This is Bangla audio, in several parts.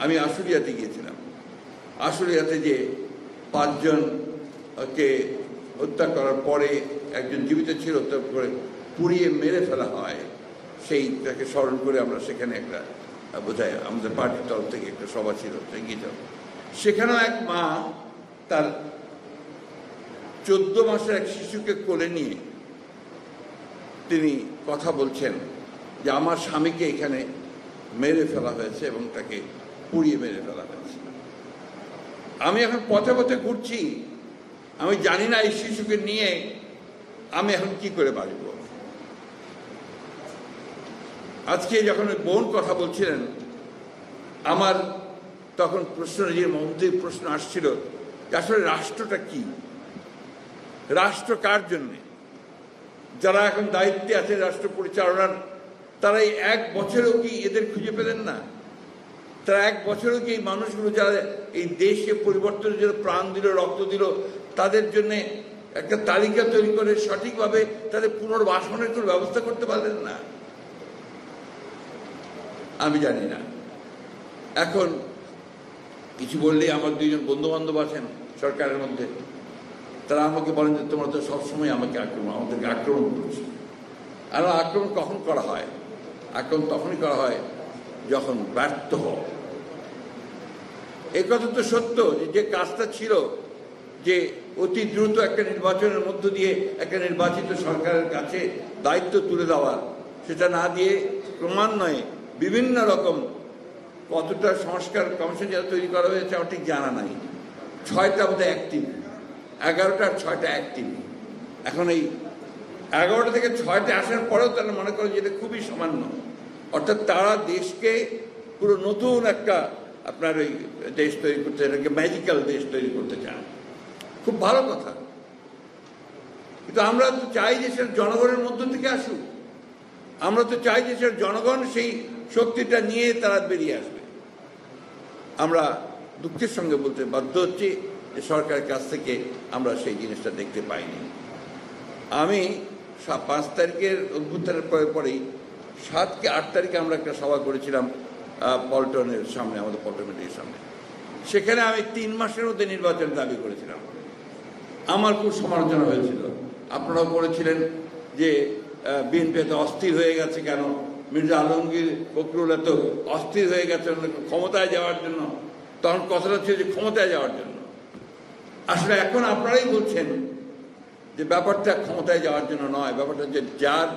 আমি আশুলিয়াতে গিয়েছিলাম। আশুলিয়াতে যে 5 জনকে হত্যা করার পরে একজন জীবিত ছিল, হত্যা করে পুড়িয়ে মেরে ফেলা হয়, সেইটাকে স্মরণ করে আমরা সেখানে একটা বোধহয় আমাদের পার্টির তরফ থেকে একটা সভা ছিল, গিয়েছিলাম। সেখানেও এক মা তার 14 মাসের এক শিশুকে কোলে নিয়ে তিনি কথা বলছেন যে আমার স্বামীকে এখানে মেরে ফেলা হয়েছে এবং তাকে পুড়িয়ে মেরে ফেলা হয়েছে। আমি এখন পথে পথে ঘুরছি, আমি জানি না এই শিশুকে নিয়ে আমি এখন কি করে বাঁচব। আজকে যখন ওই বোন কথা বলছিলেন, আমার তখন প্রশ্ন, নিজের মধ্যে প্রশ্ন আসছিল যে আসলে রাষ্ট্রটা কি, রাষ্ট্র কার জন্যে? যারা এখন দায়িত্বে আছে রাষ্ট্র পরিচালনার, তারা এই 1 বছরেও কি এদের খুঁজে পেলেন না? তারা 1 বছরেও কি এই মানুষগুলো যারা এই দেশকে পরিবর্তনের জন্য প্রাণ দিল, রক্ত দিল, তাদের জন্যে একটা তালিকা তৈরি করে সঠিকভাবে তাদের পুনর্বাসনের কোনো ব্যবস্থা করতে পারলেন না? আমি জানি না। এখন কিছু বললেই আমার 2 জন বন্ধু বান্ধব আছেন সরকারের মধ্যে, তারা আমাকে বলেন যে তোমরা তো সবসময় আমাদেরকে আক্রমণ করছো। আর আক্রমণ কখন করা হয়? আক্রমণ তখনই করা হয় যখন ব্যর্থ হও। এই কথা তো সত্য যে কাজটা ছিল যে অতি দ্রুত একটা নির্বাচনের মধ্য দিয়ে একটা নির্বাচিত সরকারের কাছে দায়িত্ব তুলে দেওয়ার, সেটা না দিয়ে ক্রমান্বয়ে বিভিন্ন রকম কতটা সংস্কার কমিশন যারা তৈরি করা হয়েছে আমার ঠিক জানা নাই। 6টা বোধহয় অ্যাক্টিভ, 11টার 6টা অ্যাক্টিভ। এখন এই 11টা থেকে 6টা আসার পরেও তারা মনে করেন যে এটা খুবই সামান্য। অর্থাৎ তারা দেশকে পুরো নতুন একটা আপনার ওই দেশ তৈরি করতে, এটাকে ম্যাজিক্যাল দেশ তৈরি করতে চান। খুব ভালো কথা, কিন্তু আমরা তো চাই যে সেটা জনগণের মধ্য থেকে আসুক। আমরা তো চাই যে সেটা জনগণ সেই শক্তিটা নিয়ে তারা বেরিয়ে আসবে। আমরা দুঃখের সঙ্গে বলতে বাধ্য হচ্ছি যে সরকারের কাছ থেকে আমরা সেই জিনিসটা দেখতে পাইনি। আমি 5 তারিখের অভ্যুত্থানের পরেই 7 কি 8 তারিখে আমরা একটা সভা করেছিলাম পল্টনের সামনে, আমাদের পল্টন মেডিকেলের সামনে। সেখানে আমি 3 মাসের মধ্যে নির্বাচন দাবি করেছিলাম। আমার খুব সমালোচনা হয়েছিল, আপনারাও করেছিলেন যে বিএনপি এত অস্থির হয়ে গেছে কেন, মির্জা আলমগীর ফখরুল এত অস্থির হয়ে গেছে ক্ষমতায় যাওয়ার জন্য। তখন কথাটা ছিল যে ক্ষমতায় যাওয়ার জন্য। আসলে এখন আপনারাই বলছেন যে ব্যাপারটা ক্ষমতায় যাওয়ার জন্য নয়, ব্যাপারটা হচ্ছে যার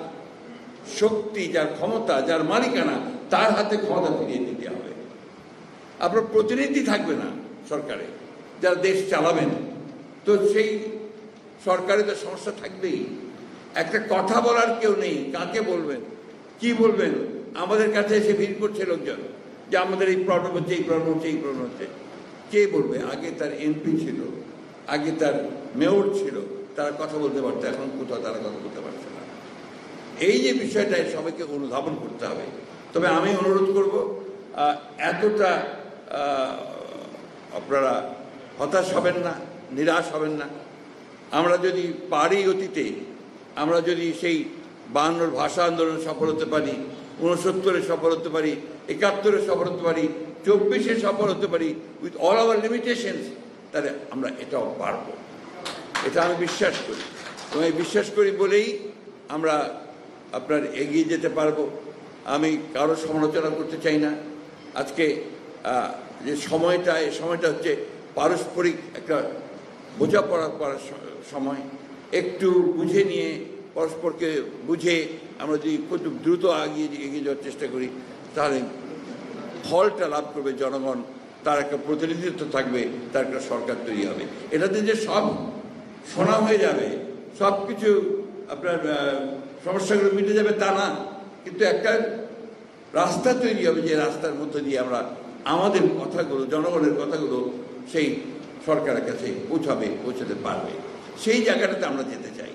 শক্তি, যার ক্ষমতা, যার মালিকানা, তার হাতে ক্ষমতা ফিরিয়ে দিতে হবে। আপনার প্রতিনিধি থাকবে না সরকারে, যারা দেশ চালাবেন, তো সেই সরকারে তো সমস্যা থাকবেই। একটা কথা বলার কেউ নেই, কাকে বলবেন, কি বলবেন? আমাদের কাছে এসে ভিড় করছে লোকজন যে আমাদের এই প্রবলেম হচ্ছে, এই প্রবলেম হচ্ছে, এই প্রবলেম হচ্ছে। কে বলবে? আগে তার এমপি ছিল, আগে তার মেয়র ছিল, তারা কথা বলতে পারতো, এখন কোথাও তারা কথা বলতে পারছে না। এই যে বিষয়টা সবাইকে অনুধাবন করতে হবে। তবে আমি অনুরোধ করব, এতটা আপনারা হতাশ হবেন না, নিরাশ হবেন না। আমরা যদি পারি অতীতে, আমরা যদি সেই 52 ভাষা আন্দোলনে সফল হতে পারি, 69-এ সফল হতে পারি, 71-এ সফল হতে পারি, 24-এ সফল হতে পারি, উইথ অল আওয়ার লিমিটেশনস, তাহলে আমরা এটাও পারব। এটা আমি বিশ্বাস করি, এবং এই বিশ্বাস করি বলেই আমরা আপনার এগিয়ে যেতে পারবো। আমি কারো সমালোচনা করতে চাই না। আজকে যে সময়টা, এই সময়টা হচ্ছে পারস্পরিক একটা বোঝাপড়া করার সময়। একটু বুঝে নিয়ে, পরস্পরকে বুঝে আমরা যদি খুব দ্রুত এগিয়ে যাওয়ার চেষ্টা করি, তাহলে ফলটা লাভ করবে জনগণ, তার একটা প্রতিনিধিত্ব থাকবে, তার একটা সরকার তৈরি হবে। এটাতে যে সব শোনা হয়ে যাবে, সব কিছু আপনার সমস্যাগুলো মিটে যাবে তা না, কিন্তু একটা রাস্তা তৈরি হবে, যে রাস্তার মধ্যে দিয়ে আমরা আমাদের কথাগুলো, জনগণের কথাগুলো সেই সরকারের কাছে পৌঁছাতে পারবে। সেই জায়গাটাতে আমরা যেতে চাই।